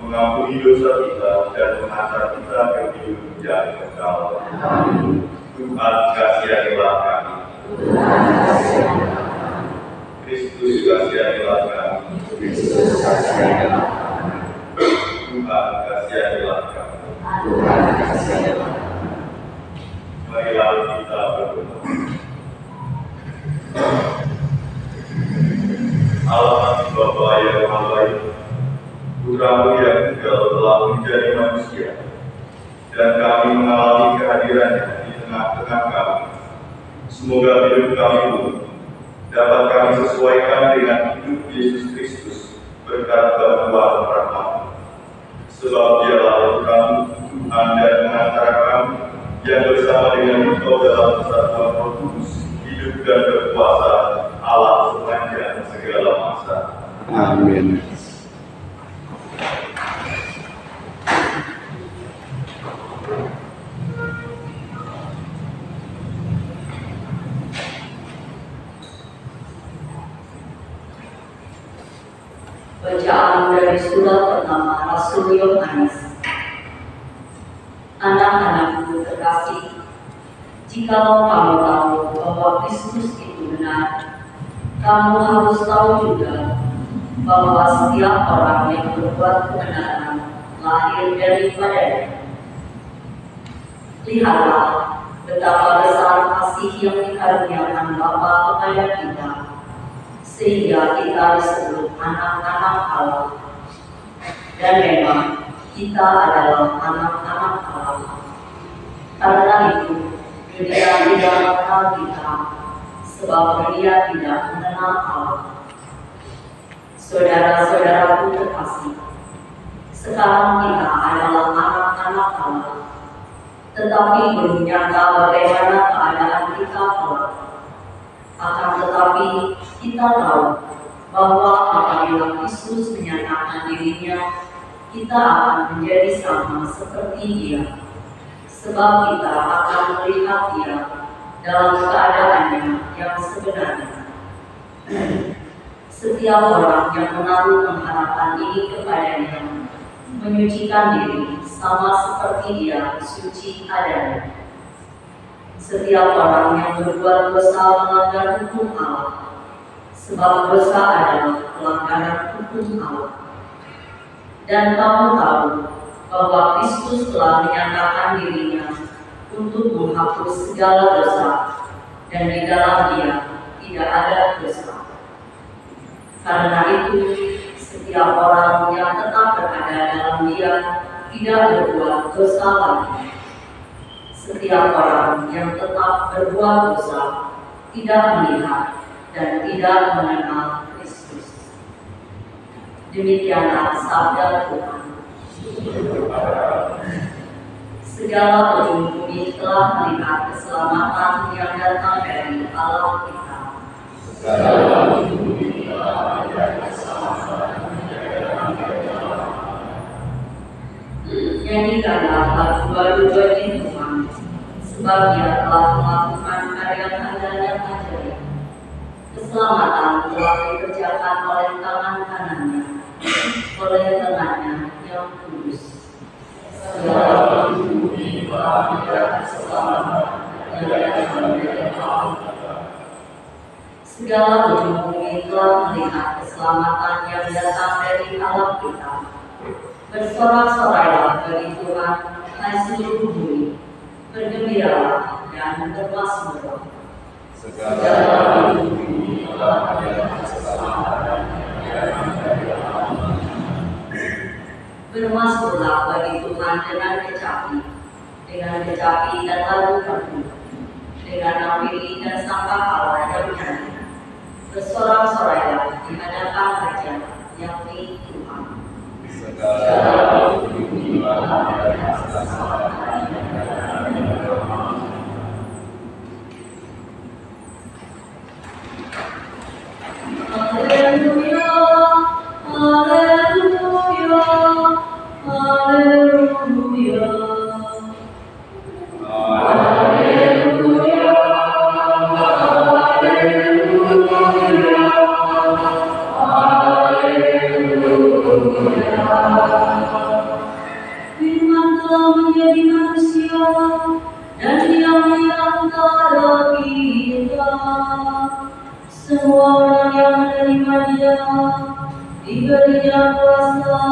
mengampuni dosa kita, dan mengantar kita ke hidup yang kekal. Tuhan kasihanilah kami. Kristus kasihanilah kami. Tuhan kasihanilah kami. Marilah kita berdoa. Allah Bapa yang Maha Baik, Putra-Mu yang tunggal telah menjadi manusia, dan kami mengalami kehadirannya di tengah-tengah kami. Semoga hidup kami pun dapat kami sesuaikan dengan hidup Yesus Kristus berkat bantuan rahmat. Sebab Dialah Putra-Mu, Tuhan dan Pengantara kami, yang bersama dengan Engkau dalam persatuan Roh Kudus, hidup dan berkuasa Allah sepanjang segala masa. Amin. Bacaan dari surat pertama Rasul Yohanes. Anak-anakku terkasih, jikalau kamu tahu bahwa Kristus itu benar, kamu harus tahu juga bahwa setiap orang yang berbuat kebenaran lahir daripadanya. Lihatlah betapa besar kasih yang dikaruniakan Bapa kepada kita, sehingga kita disebut anak-anak Allah. Dan memang kita adalah anak-anak Allah. Karena itu, dunia tidak mengenal kita, sebab dunia tidak mengenal Allah. Saudara-saudaraku terkasih, sekarang kita adalah anak-anak Allah, tetapi belum nyata bagaimana keadaan kita kelak. Akan tetapi kita tahu bahwa apabila Kristus menyatakan dirinya, kita akan menjadi sama seperti Dia, sebab kita akan melihat Dia dalam keadaannya yang sebenarnya. Setiap orang yang menaruh pengharapan ini kepadanya menyucikan diri sama seperti Dia suci adanya. Setiap orang yang berbuat dosa melanggar hukum Allah, sebab dosa adalah pelanggaran hukum Allah. Dan kamu tahu bahwa Kristus telah menyatakan dirinya untuk menghapus segala dosa, dan di dalam Dia tidak ada dosa. Karena itu, setiap orang yang tetap berada dalam Dia tidak berbuat dosa lagi. Setiap orang yang tetap berbuat dosa tidak melihat dan tidak mengenal Kristus. Demikianlah sabda Tuhan. Segala ujung bumi telah melihat keselamatan yang datang dari Allah kita. Segala ujung bumi telah melihat keselamatan yang datang dari Allah. Nyanyikanlah lagu baru bagi Tuhan, sebab Dia telah melakukan karya-karya dan ajaib. Keselamatan telah dikerjakan oleh tangan kanannya, oleh tangannya yang kudus. Segala ujung bumi telah melihat keselamatan yang datang dari Allah. Segala ujung bumi telah melihat keselamatan yang datang dari Allah kita. Bersorak-sorailah bagi Tuhan, hai seluruh bumi. Bergembiralah dan bermasmurlah. Segala ujung bumi telah melihat keselamatan yang datang dari Allah. Bermasmurlah bagi Tuhan dengan kecapi dan lagu merdu, dengan nafiri dan sangkakala yang bernyanyi. Bersorak-sorailah di hadapan Raja, yakni Tuhan. Segala ujung bumi telah melihat keselamatan yang datang dari Allah. Haleluya, haleluya, haleluya. Haleluya, haleluya, haleluya. semua orang yang menerima Dia diberinya kuasa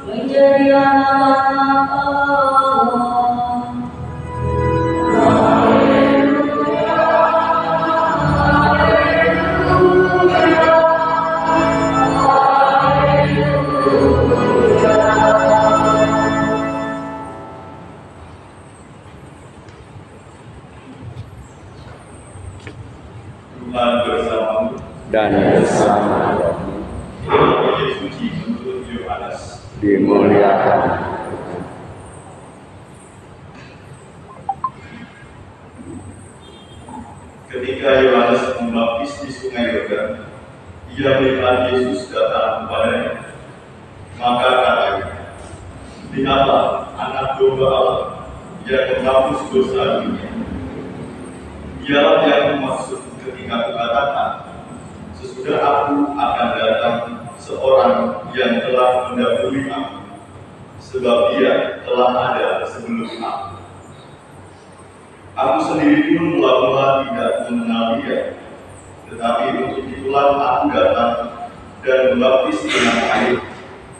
menjadi anak-anak Allah. Tuhan bersamamu dan bersama rohmu, Injil suci menurut Yohanes. dimuliakan. Ketika Yohanes membaptis di Sungai Yordan, ia melihat Yesus datang kepadanya. Maka katanya, "Lihatlah anak domba Allah yang menghapus dosa dunia." Dialah yang maksud ketika kukatakan, sesudah aku akan datang seorang yang telah mendahului aku, sebab dia telah ada sebelum aku. Aku sendiri pun mula-mula tidak mengenal dia, tetapi untuk itulah aku datang dan membaptis dengan air,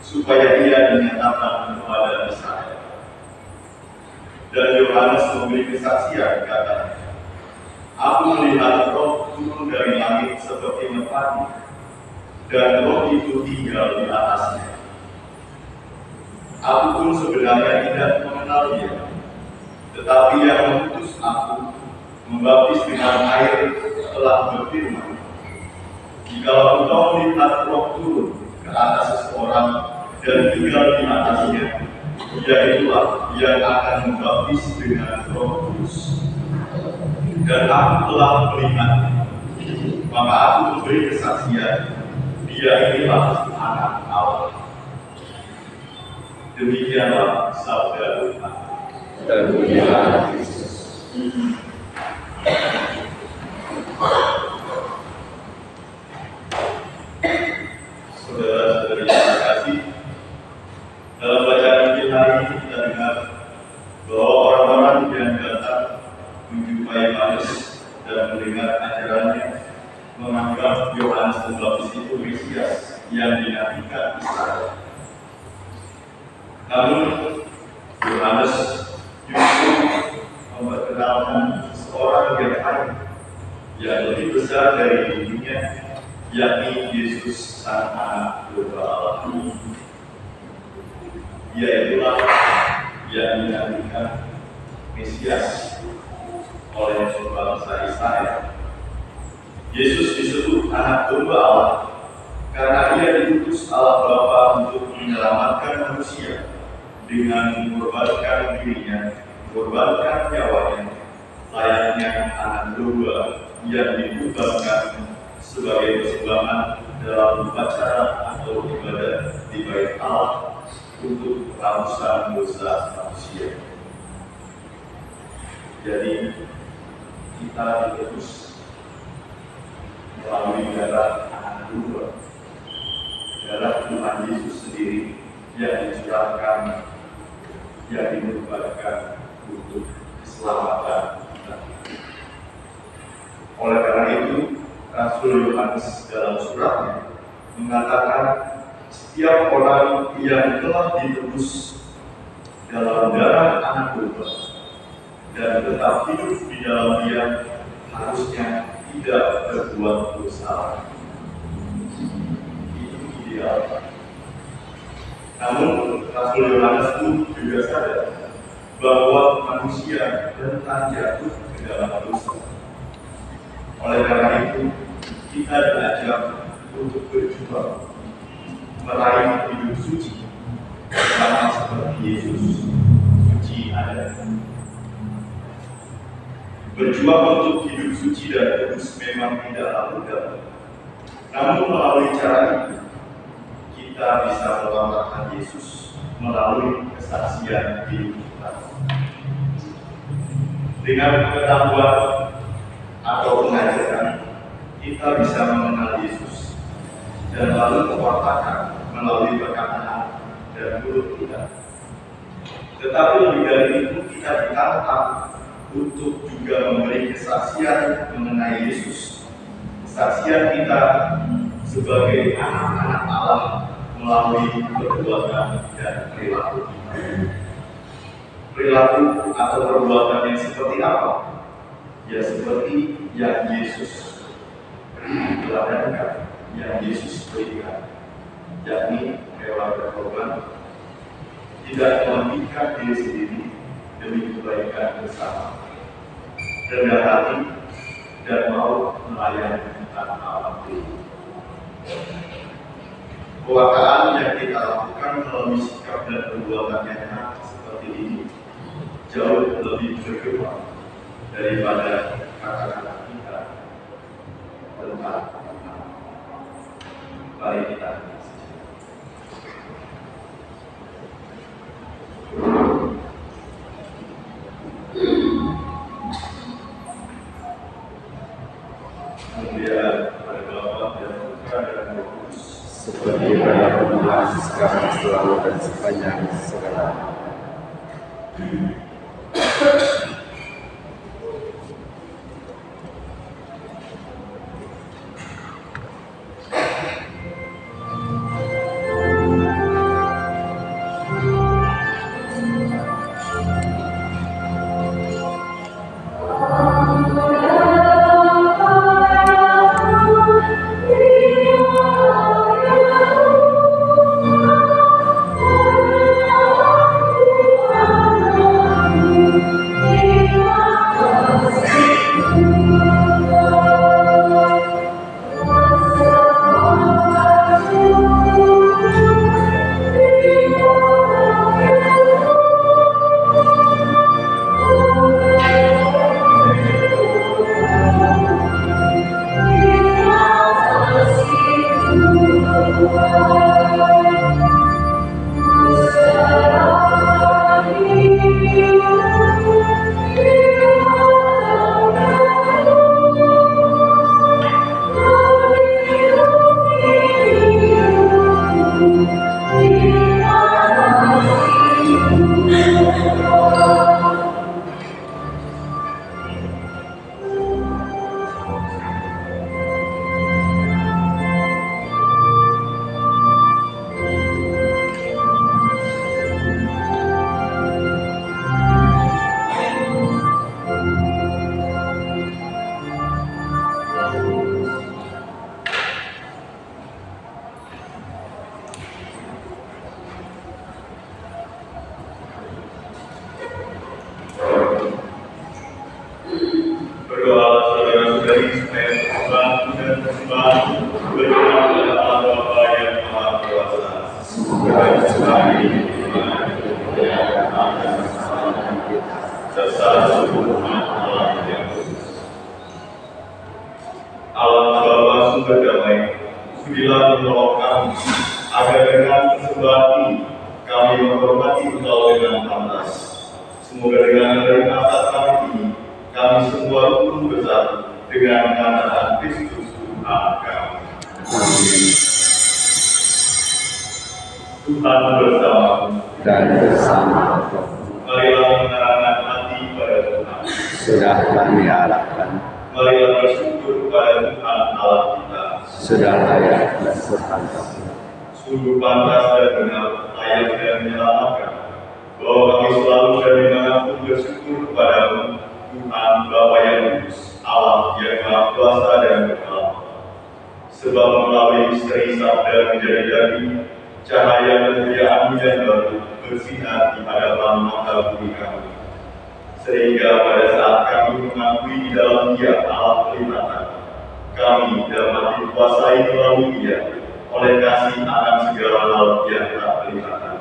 supaya dia dinyatakan kepada Israel. Dan Yohanes memberi kesaksian, katanya, "Aku melihat Roh turun dari langit seperti merpati, dan Roh itu tinggal di atasnya. Aku pun sebenarnya tidak mengenal dia, tetapi yang mengutus aku membaptis dengan air telah berfirman, jikalau engkau melihat Roh turun ke atas seseorang dan tinggal di atasnya, dia itulah yang akan membaptis dengan Roh Kudus. Dan aku telah melihatnya, maka aku memberi kesaksian, dia inilah anak Allah." Demikianlah sabda Tuhan. Terpujilah Kristus. Saudara-saudari yang terkasih, dalam bacaan Injil hari ini kita dengar bahwa orang-orang yang datang menjumpai Yohanes dan mendengar ajarannya menganggap Yohanes Pembaptis itu Mesias yang dinantikan Israel. Namun Yohanes justru memperkenalkan seorang yang lain yang lebih besar dari dirinya, yakni Yesus Sang Anak Domba Allah. Dia itulah yang dinantikan Mesias oleh bangsa Israel. Yesus disebut Anak Domba Allah karena Ia diutus Allah Bapa untuk menyelamatkan manusia dengan mengorbankan dirinya, mengorbankan nyawanya, layaknya anak domba yang dikurbankan sebagai persembahan dalam upacara atau ibadat di Bait Allah untuk penghapusan dosa manusia. Jadi kita ditebus melalui darah anak domba, darah Tuhan Yesus sendiri yang dicurahkan, yang dikorbankan untuk keselamatan kita. Oleh karena itu, Rasul Yohanes dalam suratnya mengatakan setiap orang yang telah ditebus dalam darah anak domba dan tetap hidup di dalam Dia harusnya tidak berbuat dosa. Itu ideal. Namun Rasul Yohanes pun juga sadar bahwa manusia rentan jatuh ke dalam dosa. Oleh karena itu, kita diajak untuk berjuang meraih hidup suci, sama seperti Yesus suci ada. Berjuang untuk hidup suci dan kudus memang tidaklah mudah. Namun melalui cara itu, kita bisa melamarkan Yesus melalui kesaksian hidup kita. Dengan pengetahuan atau pengajaran, kita bisa mengenal Yesus dan lalu mewartakan melalui perkataan dan mulut kita. Tetapi lebih dari itu, kita ditantang untuk juga memberi kesaksian mengenai Yesus kesaksian kita sebagai anak-anak Allah melalui perbuatan dan perilaku kita. Perilaku atau perbuatan yang seperti apa? Ya seperti yang Yesus teladankan, yang Yesus berikan, yakni rela berkorban, tidak mementingkan diri sendiri demi kebaikan bersama, rendah hati, dan mau melayani tanpa ampun. Pewartaan yang kita lakukan melalui sikap dan perbuatan yang seperti ini jauh lebih bergema daripada kata-kata kita tentang mari kita kemudian pada Bapa dan Putra dan Roh Kudus seperti pada permulaan, sekarang, selalu, dan sepanjang segala. Tuhan bersama dan bersama Roh. Marilah mengarahkan hati pada Tuhan. Sudah kami arahkan. Marilah bersyukur pada Tuhan Allah kita. Sudah layak dan berpantas. Sungguh pantas dan benar, layak dan menyelamatkan. Bahwa kami selalu dan dimanapun bersyukur kepadamu, Tuhan Bapa yang kudus, Allah yang Maha Kuasa dan Berkala. Sebab melalui misteri sabda menjadi daging, cahaya kemuliaan yang baru bersinar di hadapan mata bumi kami. Sehingga pada saat kami mengakui di dalam Dia Allah kelihatan, kami dapat dikuasai melalui Dia oleh kasih akan segala hal yang tak kelihatan.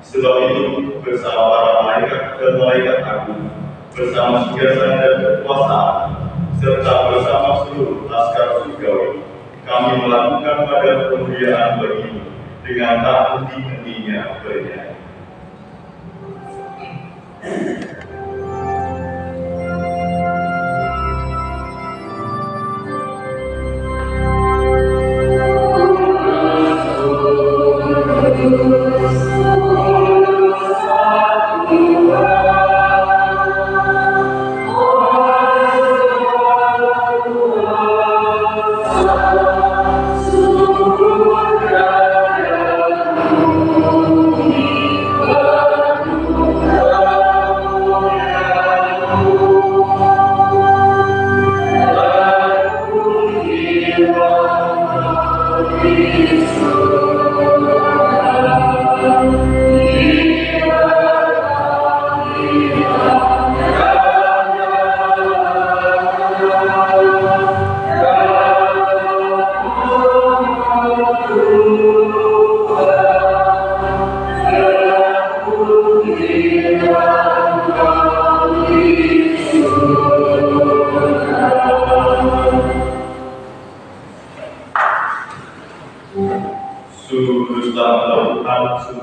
Sebab itu bersama para malaikat dan malaikat agung, bersama siasat dan kekuasaan, serta bersama seluruh laskar surgawi, kami melakukan pada kemuliaan bagimu dengan tak henti-hentinya bernyanyi.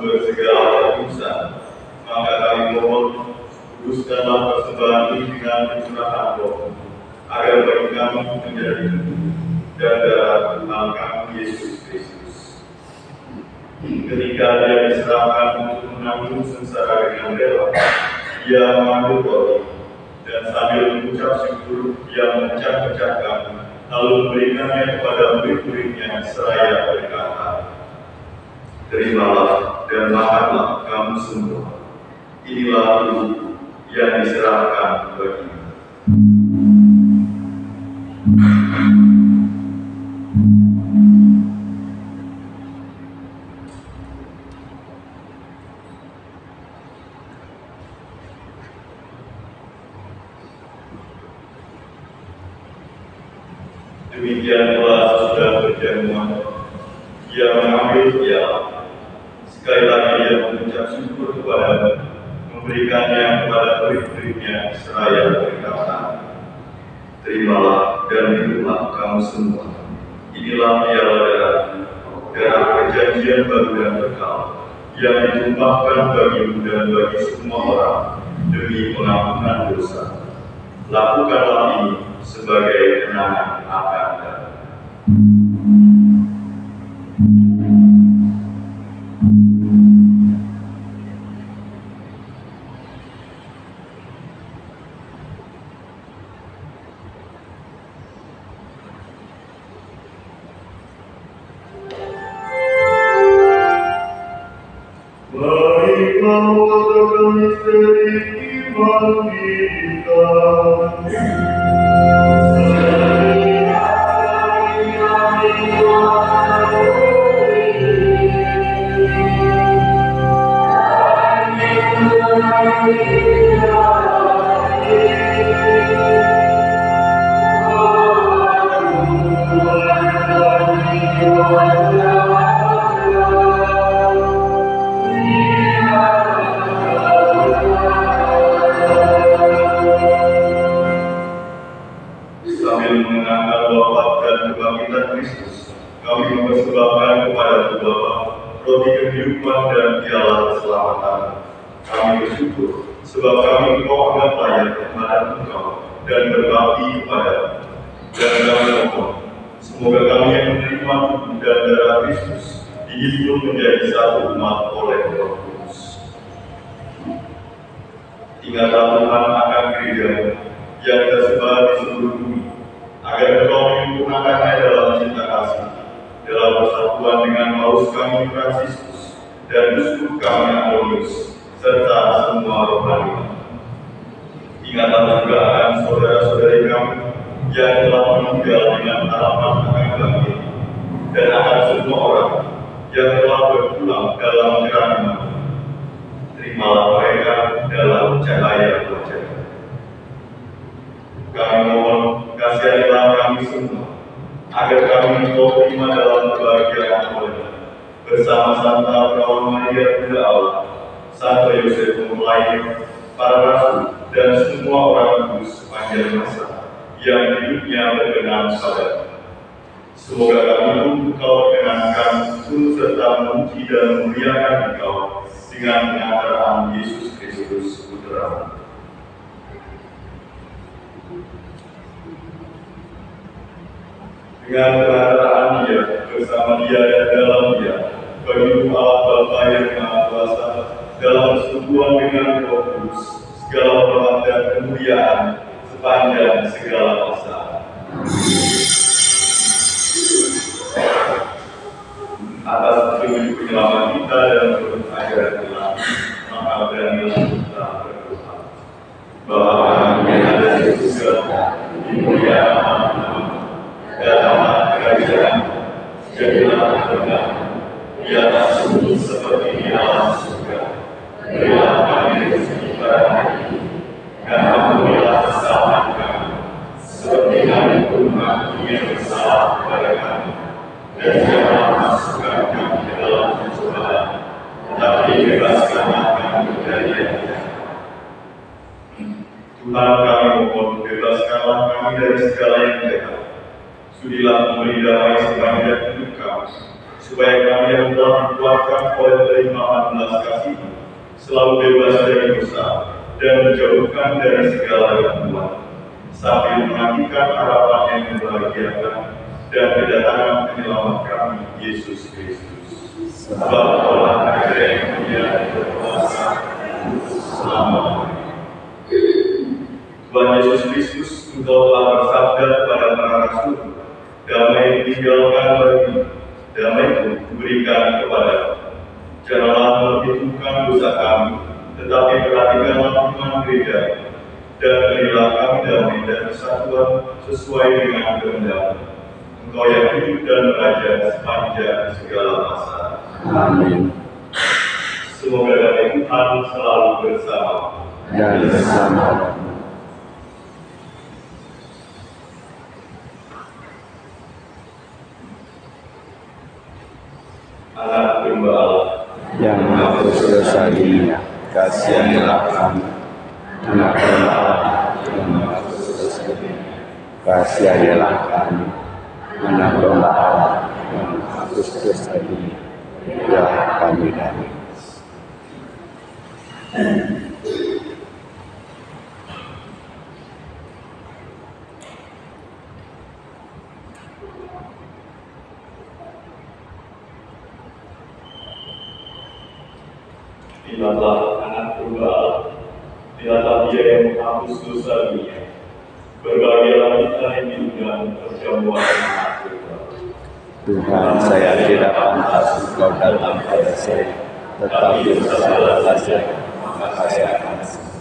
sumber segala kekudusan. Maka kami mohon, kuduskanlah persembahan ini dengan pencurahan Roh, agar bagi kami menjadi tubuh dan darah Tuhan kami Yesus Kristus. Ketika Dia diserahkan untuk menanggung sengsara dengan rela, Dia mengambil roti dan sambil mengucap syukur Dia memecah-pecahkan, lalu memberikannya kepada murid-muridnya seraya berkata, "Terimalah dan makanlah kamu semua. Inilah tubuhku yang diserahkan bagimu." Demikian pula sudah berjamuan, Ia mengambil piala. Sekali lagi Ia mengucap syukur kepada-Mu, memberikannya kepada murid-muridnya seraya berkata, "Terimalah dan minumlah kamu semua. Inilah piala darahku, darah perjanjian baru dan kekal, yang ditumpahkan bagimu dan bagi semua orang demi pengampunan dosa. Lakukanlah ini sebagai kenangan akan Dia." Baiklah, katakan misteri iman kita. Sambil mengenangkan wafat dan kebangkitan Kristus, kami mempersembahkan kepada Bapa roti kehidupan dan piala keselamatan. Kami bersyukur sebab kami Engkau anggap layak menghadap Engkau dan berbakti kepada-Mu. Dan kami mohon, semoga kami yang menerima tubuh dan darah Kristus dihimpun menjadi satu umat oleh Roh Kudus. Ingatlah Tuhan akan gereja-Mu yang tersebar di seluruh bumi, agar Engkau menyempurnakannya dalam cinta kasih, dalam persatuan dengan Paus kami Fransiskus dan uskup kami Antonius, serta semua rohani. Ingatlah juga akan saudara-saudari kami yang telah meninggal dengan harapan akan bangkit, dan akan semua orang yang telah berpulang dalam kerana. Terimalah mereka dalam cahaya wajah. Kami mohon, kasihanilah kami semua, agar kami Engkau terima dalam kebahagiaan oleh bersama Santa Perawan Maria Bunda Allah, Santo Yosef Pemulayan, para rasul, dan semua orang kudus sepanjang masa yang hidupnya berkenan pada-Mu. Semoga kami pun Engkau perkenankan turut serta memuji dan memuliakan Engkau dengan pengantaraan Yesus Kristus Putra-Mu. Dengan pengantaraan Dia, bersama Dia dan dalam Dia, bagi Allah Bapa yang Maha Kuasa, dalam persekutuan dengan Roh Kudus, segala hormat dan kemuliaan sepanjang segala masa. Atas petunjuk penyelamat kita dan menurut ajaran Tuhan, maka beranilah kita berdoa. Bapa kami yang ada di surga, dimuliakan dalam kerajaan, jadilah kehendak-Mu di atas bumi seperti di dalam surga. Berilah kami rezeki pada hari ini, dan ampunilah kesalahan kami, seperti kami pun mengampuni yang bersalah kepada kami. Dan janganlah masukkan kami ke dalam pencobaan, tetapi bebaskanlah kami dari yang jahat. Tuhan, kami mohon, bebaskanlah kami dari segala yang jahat. Sudilah memberi damai sepanjang hidup kami, supaya kami yang telah dikuatkan oleh terimaan belas kasih selalu bebas dari dosa dan dijauhkan dari segala gangguan, sambil menantikan harapan yang membahagiakan dan kedatangan penyelamat kami, Yesus Kristus. Sebab Allah ada yang mulia dan berkuasa selama-lamanya. Tuhan Yesus Kristus, Engkau telah bersabda kepada para rasul, damai ditinggalkan bagi, damai pun kuberikan kepadamu. Janganlah memperhitungkan dosa kami, tetapi perhatikanlah firman gereja, dan berilah kami damai dan kesatuan sesuai dengan kehendak-Mu. Engkau yang hidup dan beraja sepanjang segala masa. Amin. Semoga damai Tuhan selalu bersama Dan bersama Anak domba Allah yang menghapus dosa dunia, kasihanilah kami. Anak domba Allah yang menghapus dosa dunia, kasihanilah kami. Anak domba Allah yang menghapus dosa dunia, ya kami dari. Lihatlah anak domba Allah, lihatlah Dia yang menghapus dosa dunia. Berbahagialah kita yang diundang perjamuan anak domba. Tuhan, saya tidak pantas Engkau datang pada saya, tetapi bersabdalah saya, maka saya akan sembuh.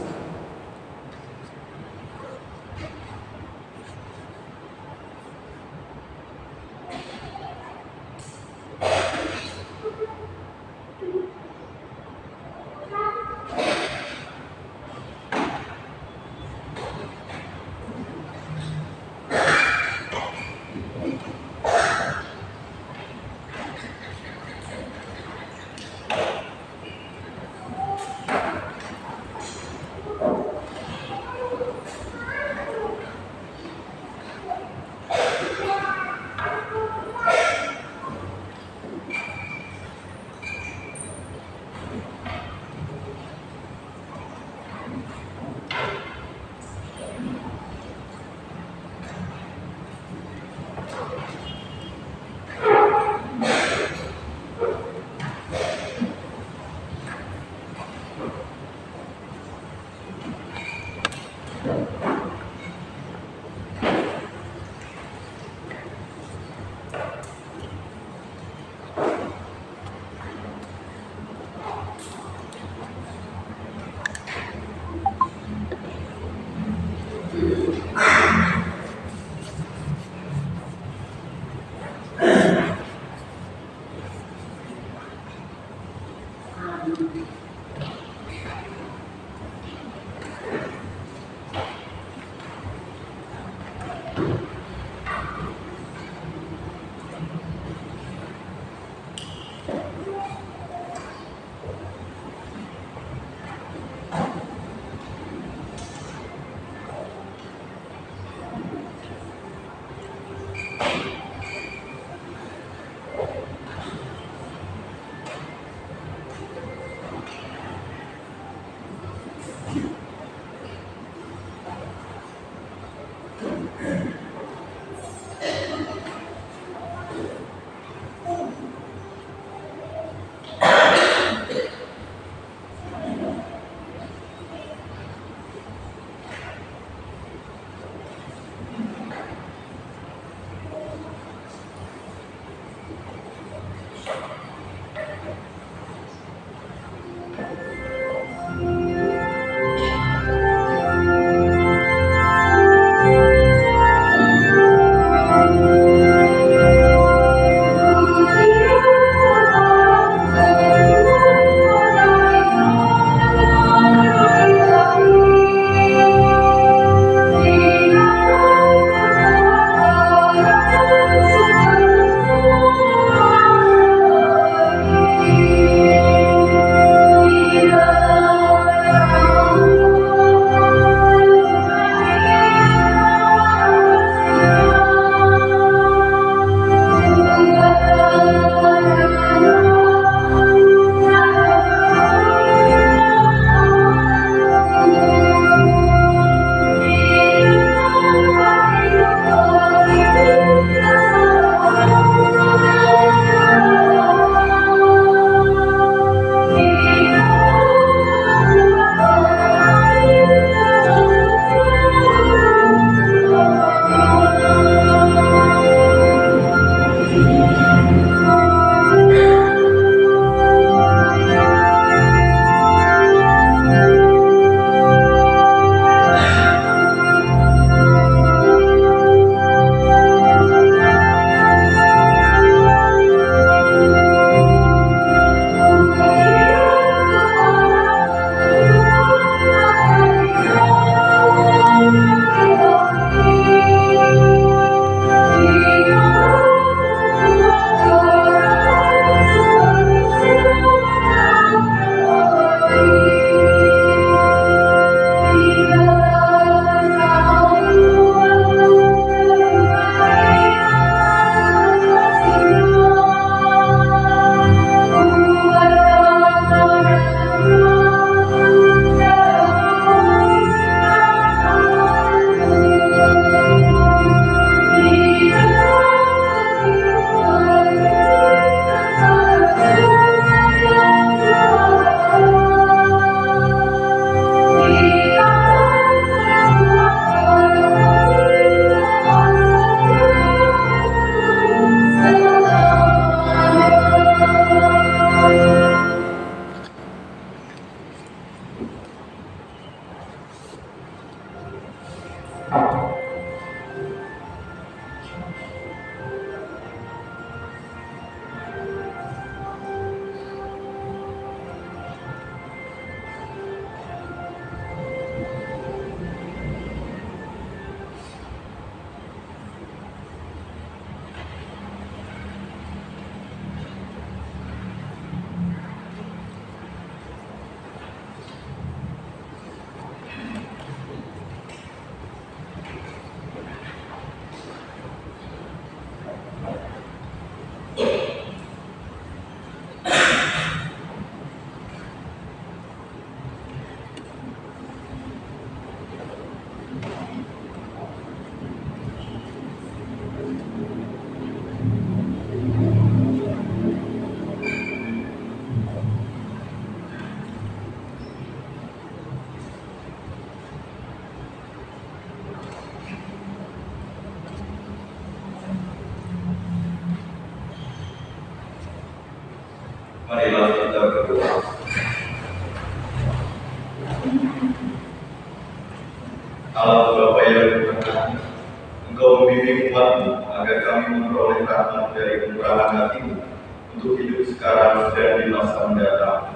Engkau membimbing umat-Mu agar kami memperoleh rahmat dari kemurahan hati-Mu untuk hidup sekarang dan di masa mendatang.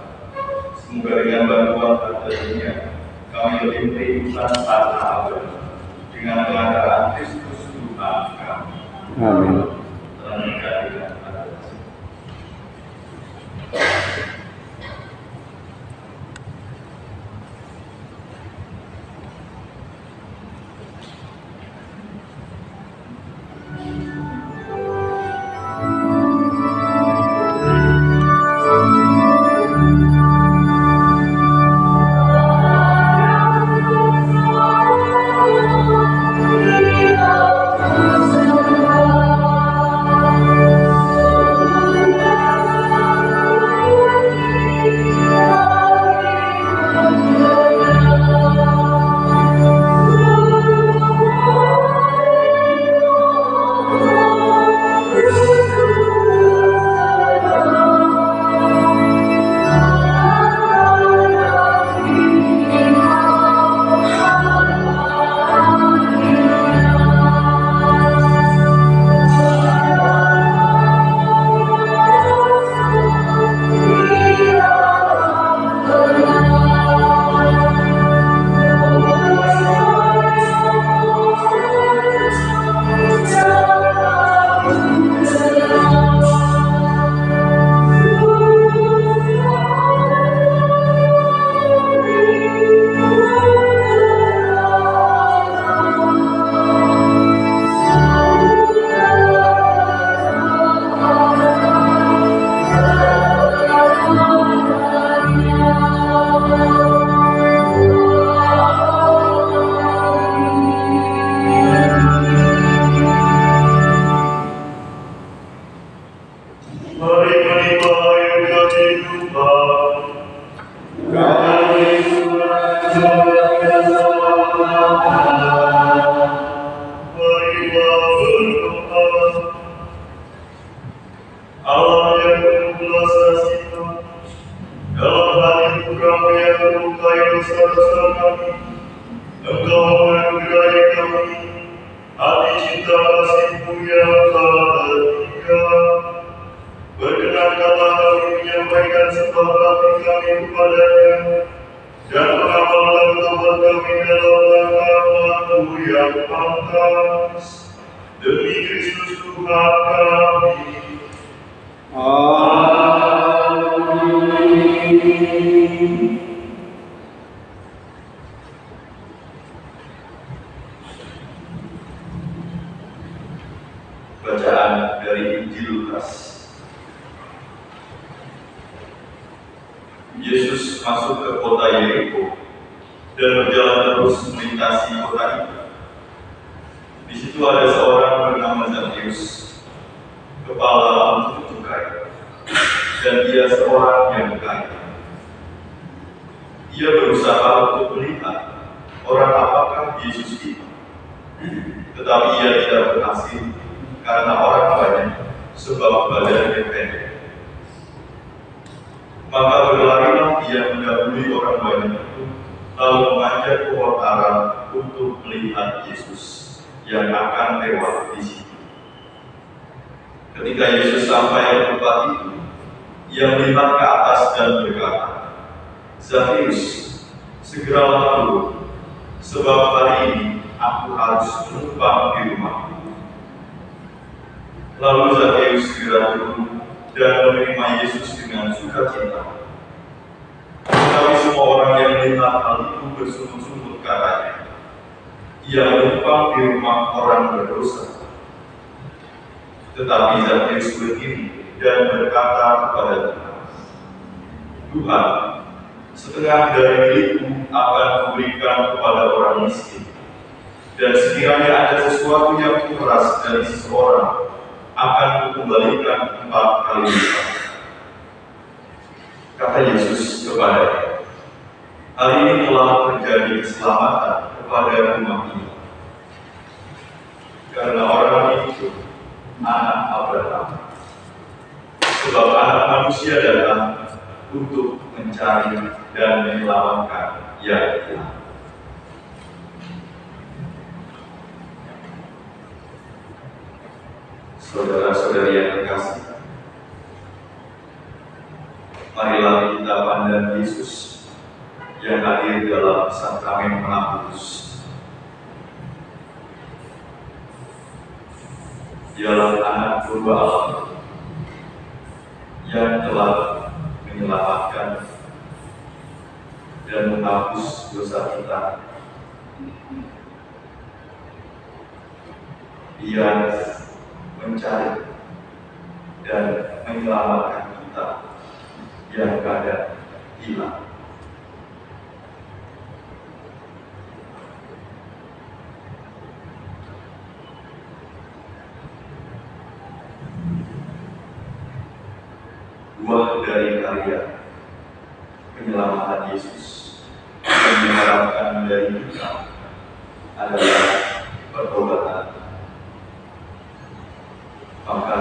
Semoga dengan bantuan harta dunia kami lebih beriman tanpa abadi dengan pengantaran Kristus Tuhan kami. Amin. Terangkan dengan atas. Bacaan dari Injil Lukas. Yesus masuk ke kota Yeriko dan berjalan terus melintasi kota itu. Di situ ada seorang bernama Zakheus, kepala untuk cukai, dan dia seorang yang kaya. Ia berusaha untuk melihat orang apakah Yesus itu, tetapi ia tidak berhasil karena orang banyak, sebab badannya pendek. Maka berlarilah ia mendahului orang banyak itu, lalu memanjat pohon ara untuk melihat Yesus yang akan lewat di situ. Ketika Yesus sampai ke tempat itu, ia melihat ke atas dan berkata, "Zakheus, segeralah turun, sebab hari ini aku harus menumpang di rumahmu." Lalu Zakheus segera turun dan menerima Yesus dengan sukacita. Tetapi semua orang yang melihat hal itu bersungut-sungut katanya, "Ia menumpang di rumah orang berdosa." Tetapi Zakheus berdiri dan berkata kepada Tuhan, "Tuhan, setengah dari milikku akan kuberikan kepada orang miskin, dan sekiranya ada sesuatu yang kuperas dari seseorang, akan kukembalikan 4 kali lipat." Kata Yesus kepadanya, "Hari ini telah terjadi keselamatan kepada rumah ini, karena orang itu anak Abraham. Sebab Anak Manusia datang untuk mencari dan menyelamatkan yang hilang." Saudara-saudari yang terkasih, marilah kita pandang Yesus yang hadir dalam sakramen penghapus. Dialah anak domba Allah yang telah menyelamatkan dan menghapus dosa kita. Dia mencari dan menyelamatkan kita yang keadaan hilang. Buah dari karya penyelamatan Yesus yang diharapkan dari kita adalah pertobatan. Maka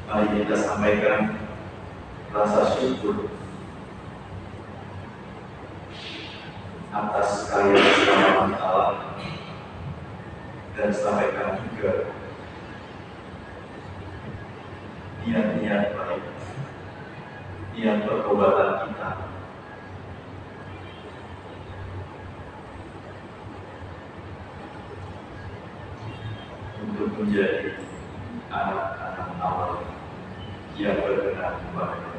mari kita sampaikan rasa syukur atas karya keselamatan Allah, dan sampaikan juga niat-niat baik, niat pertobatan kita untuk menjadi anak-anak Allah yang berkenan kepada-Nya.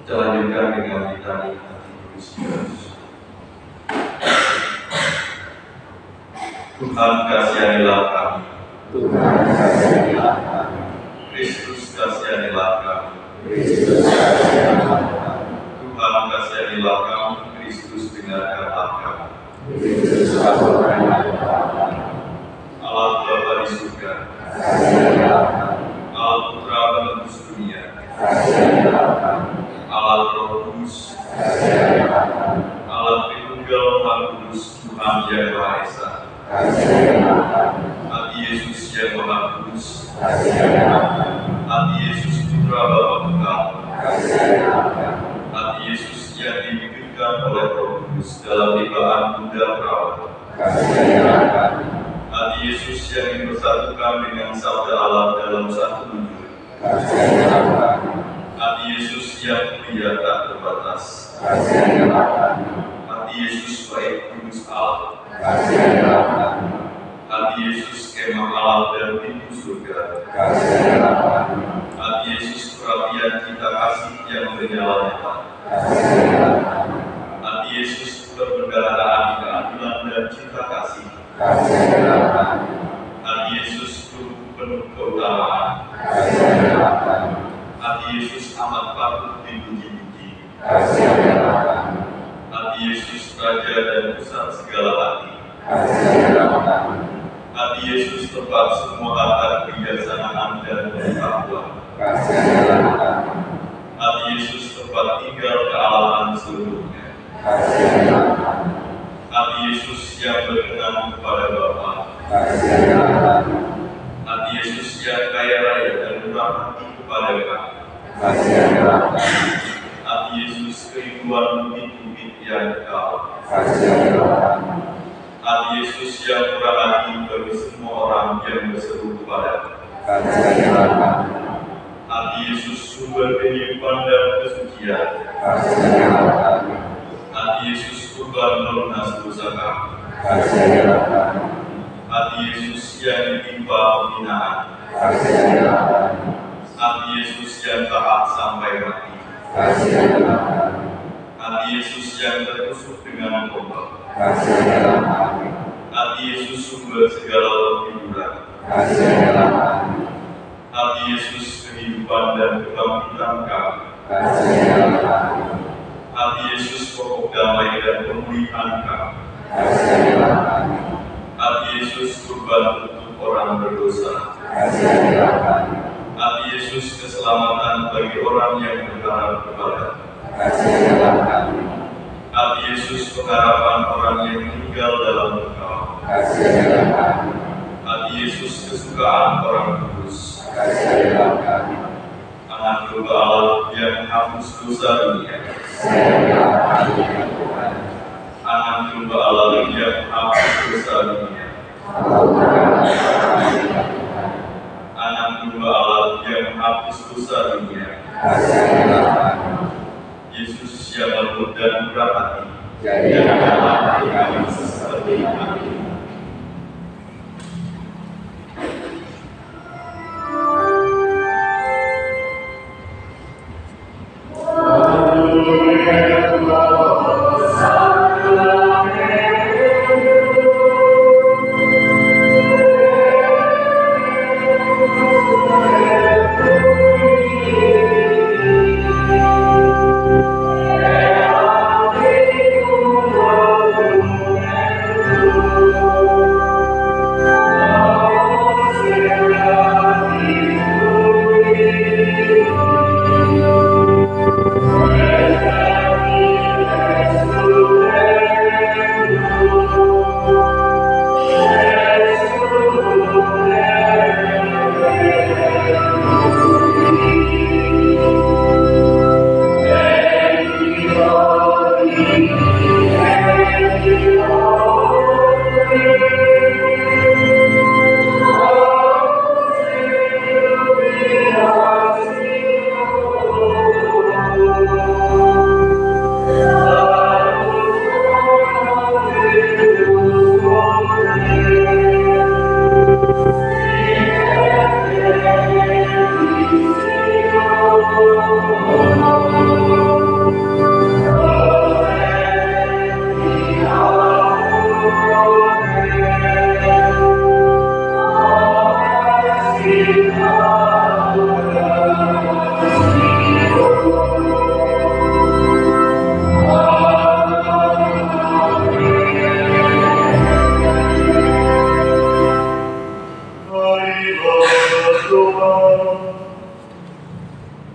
Kita lanjutkan dengan litani hati Kristus. Tuhan kasihanilah kami. Tuhan kasihanilah kami. Kristus kasihanilah kami. Kristus kasihanilah kami. Tuhan kasihanilah kami. Kristus dengarkanlah kami. Kristus kabulkanlah kami. Allah Bapa di surga, Kasihanilah kami. Allah Putra penebus dunia, Kasihanilah kami. Allah Roh Kudus, Kasihanilah kami. Allah Tritunggal Maha Kudus, Tuhan yang Maha Esa, Kasihanilah kami. hati Yesus yang Maha Kudus, Kasihanilah kami. hati Yesus Putra Bapa Tunggal, Kasihanilah kami. hati Yesus yang dibimbingkan oleh Roh Kudus dalam libaan Bunda Perawat, Kasihanilah kami. hati Yesus yang dipersatukan dengan Sabda Allah dalam satu wujud, Kasihanilah kami. hati Yesus yang mulia tak terbatas, Kasihanilah kami. hati Yesus baik kudus Allah, Kasihanilah kami. hati Yesus kemah Allah dan pintu surga, Kasihanilah kami. hati Yesus perhatian kita kasih yang menyala-nyala, Kasihanilah kami. hati Yesus perbendaharaan keadilan dan cinta kasih, Kasihanilah kami. hati Yesus penuh keutamaan, Kasihanilah kami. hati Yesus amat patut dipuji-puji, Kasihanilah kami. hati Yesus Raja dan pusat segala hati, Kasihanilah kami. hati Yesus tempat semua harta kebijaksanaan dan pengetahuan, Kasihanilah kami. hati Yesus tempat tinggal kealahan seluruhnya, Kasihanilah kami. hati Yesus yang berkenan kepada Bapa, kasianilah kami. Hati Yesus kerinduan bukit-bukit yang kekal, Kasianilah kami. hati Yesus yang murah hati bagi semua orang yang berseru kepada-Mu. Kasianilah kami. Hati Yesus sumber kehidupan dan kesucian, Kasianilah kami. hati Yesus kurban pelunas dosa kami. Kasianilah kami. Hati Yesus yang ditimpa penghinaan, Kasianilah kami. hati Yesus yang taat sampai mati, Kasianilah kami. hati Yesus yang tertusuk dengan tombak, Kasianilah kami. hati Yesus sumber segala penghiburan, Kasianilah kami. hati Yesus kehidupan dan kebangkitan kami, Kasianilah kami. hati Yesus pokok damai dan pemulihan kami, Kasianilah kami. hati Yesus kurban untuk orang berdosa, Kasianilah kami. hati Yesus keselamatan bagi orang yang berharap kepada-Mu, Kasianilah kami. hati Yesus pengharapan orang yang meninggal dalam Engkau, Kasianilah kami. hati Yesus kesukaan orang kudus, Kasianilah kami. anak domba Allah yang menghapus dosa dunia, Kasianilah kami ya Tuhan. anak domba Allah yang menghapus dosa dunia, Ampunilah kami ya Tuhan. anak domba Allah yang menghapus dosa dunia, Kasianilah kami. Yesus yang lembut dan murah hati, Jadikanlah hati kami seperti hati.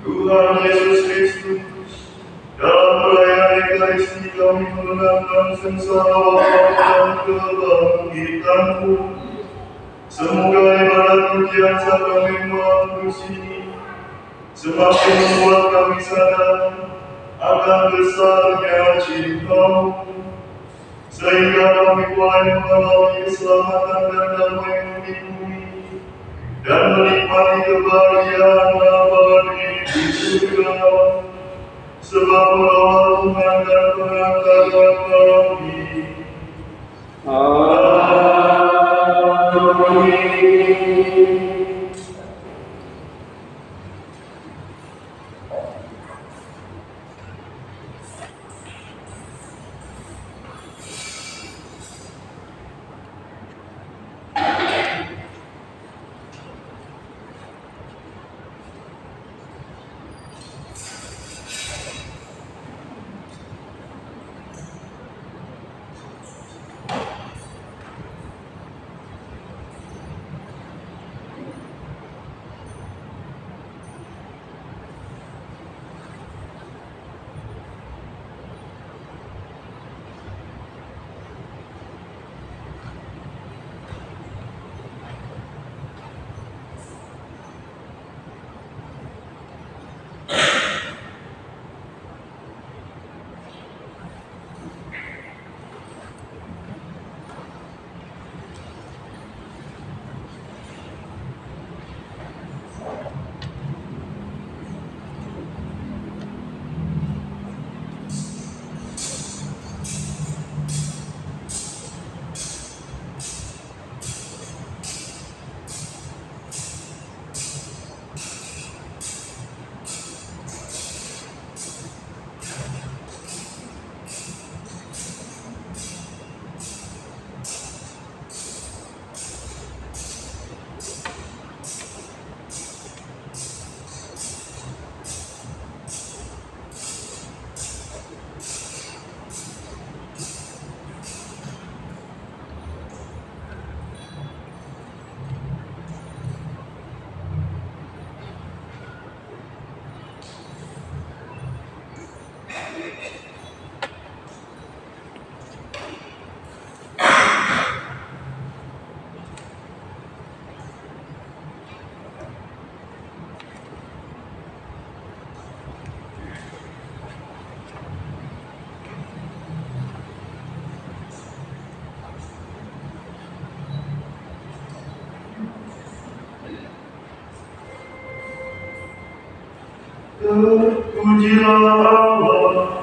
Tuhan Yesus Kristus, dalam perayaan Ekaristi kami mengenangkan sengsara wafat dan kebangkitan-Mu. Semoga ibadat pujian sakramental kudus ini semakin membuat kami sadar akan besarnya cinta-Mu, sehingga kami boleh mengalami keselamatan dan damai di bumi dan menikmati kebahagiaan abadi di surga, sebab Allah Tuhan dan pengantara kami. Amin. Pujilah Allah.